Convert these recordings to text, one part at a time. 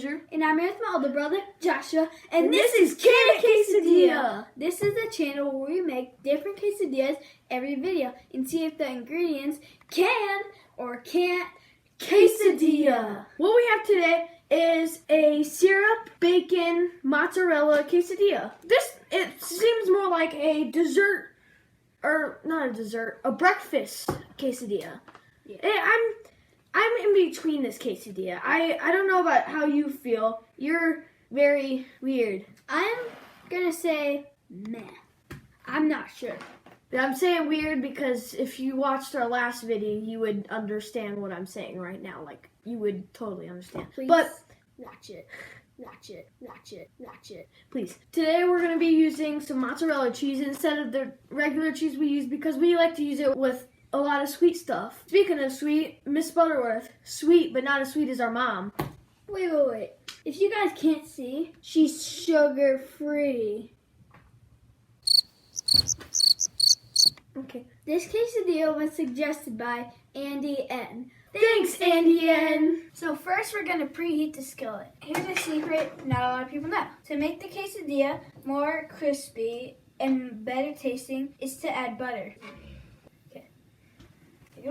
Andrew. And I'm here with my older brother, Joshua. And this is Can a Quesadilla. This is a channel where we make different quesadillas every video and see if the ingredients can or can't quesadilla. What we have today is a syrup, bacon, mozzarella quesadilla. It seems more like a dessert, or not a dessert, a breakfast quesadilla. Yeah. I'm in between this quesadilla. I don't know about how you feel. You're very weird. I'm gonna say meh. I'm not sure. I'm saying weird because if you watched our last video, you would understand what I'm saying right now. Like, you would totally understand. Please but watch it. Watch it. Watch it. Watch it. Please. Today we're going to be using some mozzarella cheese instead of the regular cheese we use because we like to use it with a lot of sweet stuff. Speaking of sweet, Miss Butterworth, sweet but not as sweet as our mom. Wait. If you guys can't see, she's sugar-free. Okay. This quesadilla was suggested by Andy N. Thanks, Andy N. So first we're going to preheat the skillet. Here's a secret not a lot of people know. To make the quesadilla more crispy and better tasting is to add butter. Okay. Take it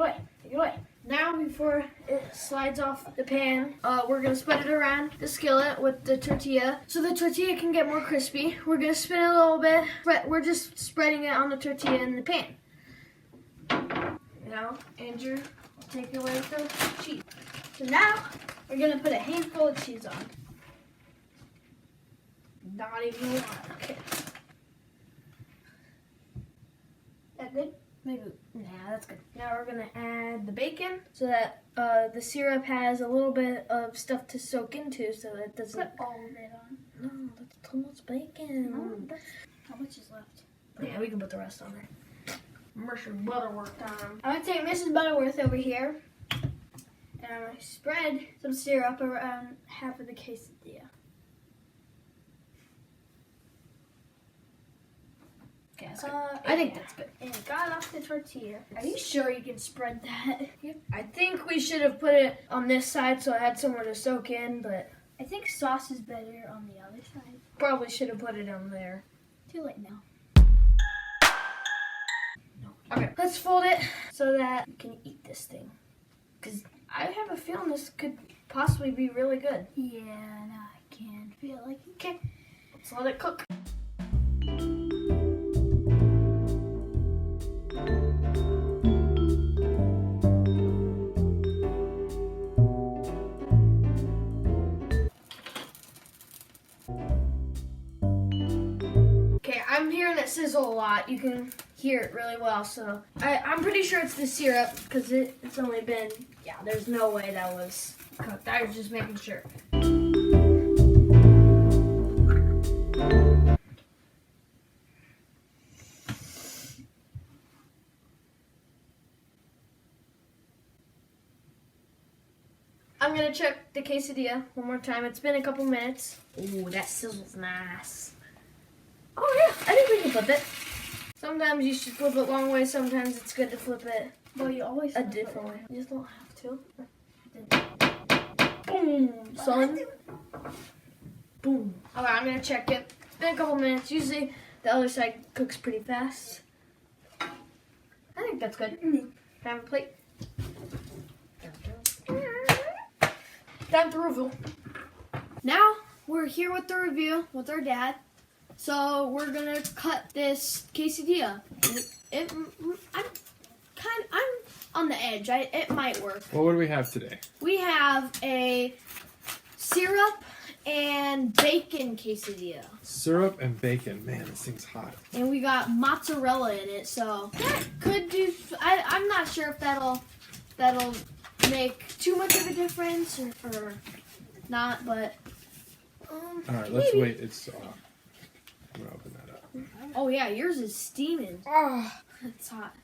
away. Now, before it slides off the pan, we're going to spread it around the skillet with the tortilla so the tortilla can get more crispy. We're going to spin it a little bit. We're just spreading it on the tortilla in the pan. Now, Andrew, take away the cheese. So now we're going to put a handful of cheese on. Not even a lot. Okay. That good? Maybe. Nah, that's good. Now we're going to add the bacon so that the syrup has a little bit of stuff to soak into so that it doesn't... Put all of it on. No, that's too much bacon. No, how much is left? Yeah, we can put the rest on there. Mrs. Butterworth time. I'm going to take Mrs. Butterworth over here and I'm going to spread some syrup around half of the quesadilla. Okay, that's good. I think that's good. And it got off the tortilla. Are you sure you can spread that? I think we should have put it on this side so it had somewhere to soak in, but I think sauce is better on the other side. probably should have put it on there. Too late now. Okay, let's fold it so that you can eat this thing. Because I have a feeling this could possibly be really good. Yeah, no, I can feel like it. Okay, let's let it cook. Okay, I'm hearing it sizzle a lot. You can hear it really well, so I'm pretty sure it's the syrup because it's only been, there's no way that was cooked. I was just making sure. I'm gonna check the quesadilla one more time. It's been a couple minutes. Ooh, that sizzles nice. Oh yeah, I think we can flip it. Sometimes you should flip it long way, sometimes it's good to flip it Well, you always a different way. You just don't have to. Boom, son. Boom. Okay, I'm gonna check it. It's been a couple minutes. Usually the other side cooks pretty fast. I think that's good. Can I have a plate? Time to review. Now we're here with the review with our dad. So we're gonna cut this quesadilla. I'm on the edge. It might work. Well, what do we have today? We have a syrup and bacon quesadilla. Syrup and bacon. Man, this thing's hot. And we got mozzarella in it, so that could do. I'm not sure if that'll make too much of a difference or not, but All right, let's maybe. wait. It's. I'm gonna open that up. Oh yeah, yours is steaming. Oh, It's hot.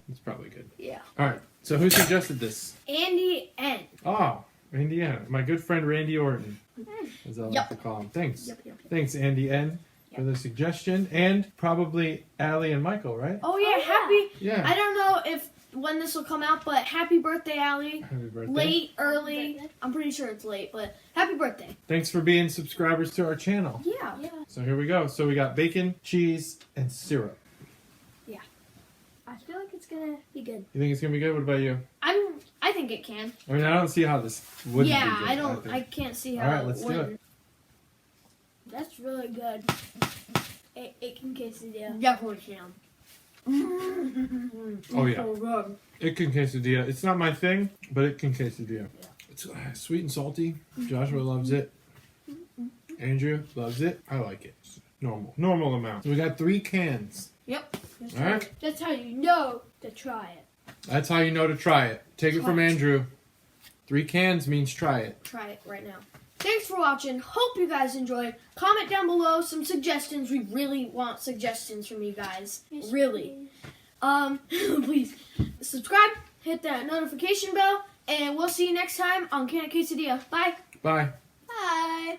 It's probably good. Yeah. All right. So who suggested this? Andy N. Oh, Indiana. My good friend Randy Orton, as I like Yep. to call him. Thanks. Yep. Thanks, Andy N, for the suggestion, and probably Allie and Michael, right? Oh yeah, Oh, yeah. happy. Yeah. I don't know if when this will come out, but happy birthday, Allie. Happy birthday. Late, early. birthday. I'm pretty sure it's late, but happy birthday. Thanks for being subscribers to our channel. Yeah. Yeah. So here we go. So we got bacon, cheese, and syrup. I feel like it's gonna be good. You think it's gonna be good? What about you? I think it can. I mean, I don't see how this wouldn't Yeah, be good. I don't. think. I can't see how. All right, it let's do wouldn't. it. That's really good. It can quesadilla. Definitely can. Oh yeah, So good. it can quesadilla. It's not my thing, but it can quesadilla. It's sweet and salty. Joshua loves it. Andrew loves it. I like it. Normal amount. So we got 3 cans. Yep. All right. That's how you know to try it. That's how you know to try it. Take it from Andrew. 3 cans means try it. Try it right now. Thanks for watching. Hope you guys enjoyed. Comment down below some suggestions. We really want suggestions from you guys. Really. Please subscribe, hit that notification bell, and we'll see you next time on Can of Quesadilla. Bye. Bye. Bye.